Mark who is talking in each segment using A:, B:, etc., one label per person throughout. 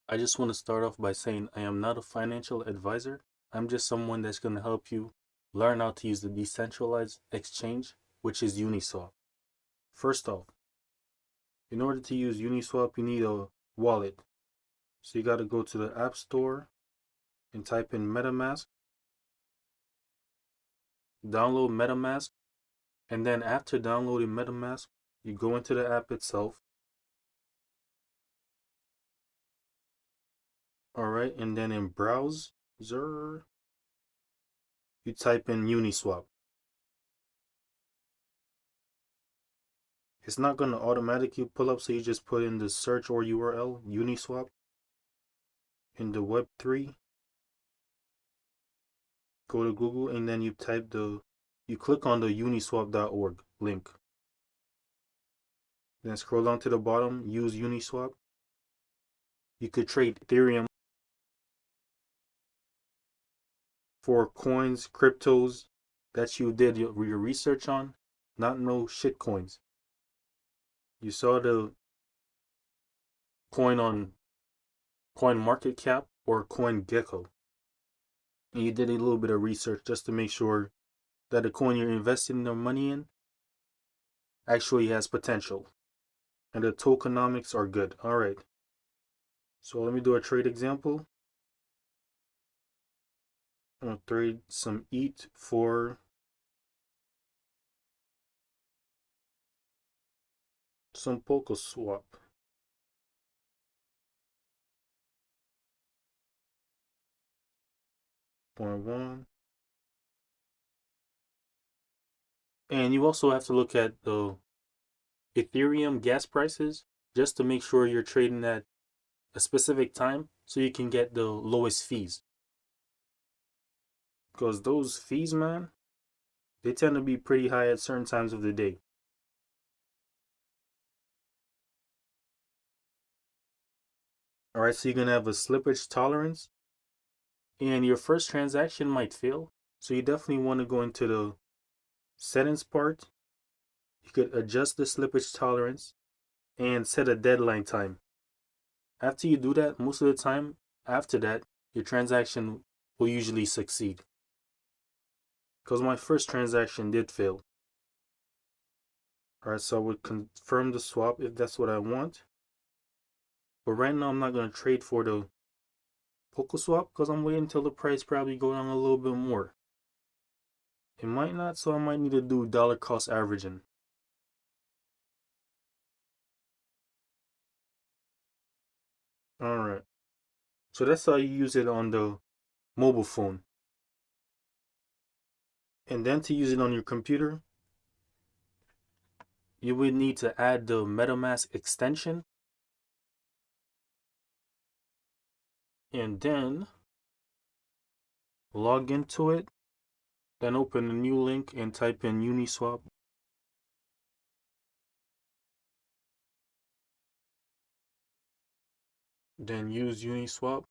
A: I just want to start off by saying I am not a financial advisor. I'm just someone that's going to help you learn how to use the decentralized exchange, which is UNISWAP. First off, in order to use UNISWAP, you need a wallet. So you got to go to the App Store and type in MetaMask, download MetaMask, and then after downloading MetaMask, you go into the app itself. All right, and then in browser, you type in Uniswap. It's not going to automatically pull up, so you just put in the search or URL, Uniswap, in the Web3. Go to Google, and then you click on the uniswap.org link. Then scroll down to the bottom, use Uniswap. You could trade Ethereum for coins, cryptos that you did your research on, not no shit coins. You saw the coin on CoinMarketCap or CoinGecko, and you did a little bit of research just to make sure that the coin you're investing the money in actually has potential and the tokenomics are good. All right. So let me do a trade example. I'm going to trade some ETH for some PokeSwap. .1. And you also have to look at the Ethereum gas prices just to make sure you're trading at a specific time so you can get the lowest fees. Because those fees, man, they tend to be pretty high at certain times of the day. All right, so you're going to have a slippage tolerance, and your first transaction might fail. So you definitely want to go into the settings part. You could adjust the slippage tolerance and set a deadline time. After you do that, most of the time after that, your transaction will usually succeed. Because my first transaction did fail. All right, so I would confirm the swap if that's what I want. But right now, I'm not going to trade for the PokeSwap because I'm waiting until the price probably go down a little bit more. It might not, so I might need to do dollar cost averaging. All right. So that's how you use it on the mobile phone. And then to use it on your computer, you would need to add the MetaMask extension. And then log into it. Then open a new link and type in Uniswap. Then use Uniswap.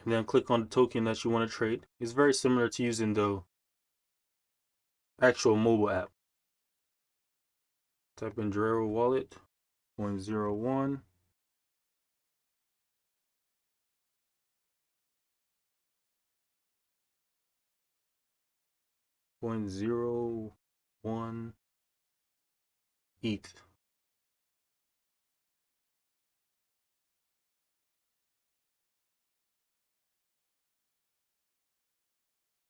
A: And then click on the token that you want to trade. It's very similar to using the actual mobile app. Type in Drero Wallet 0.01. .01 ETH.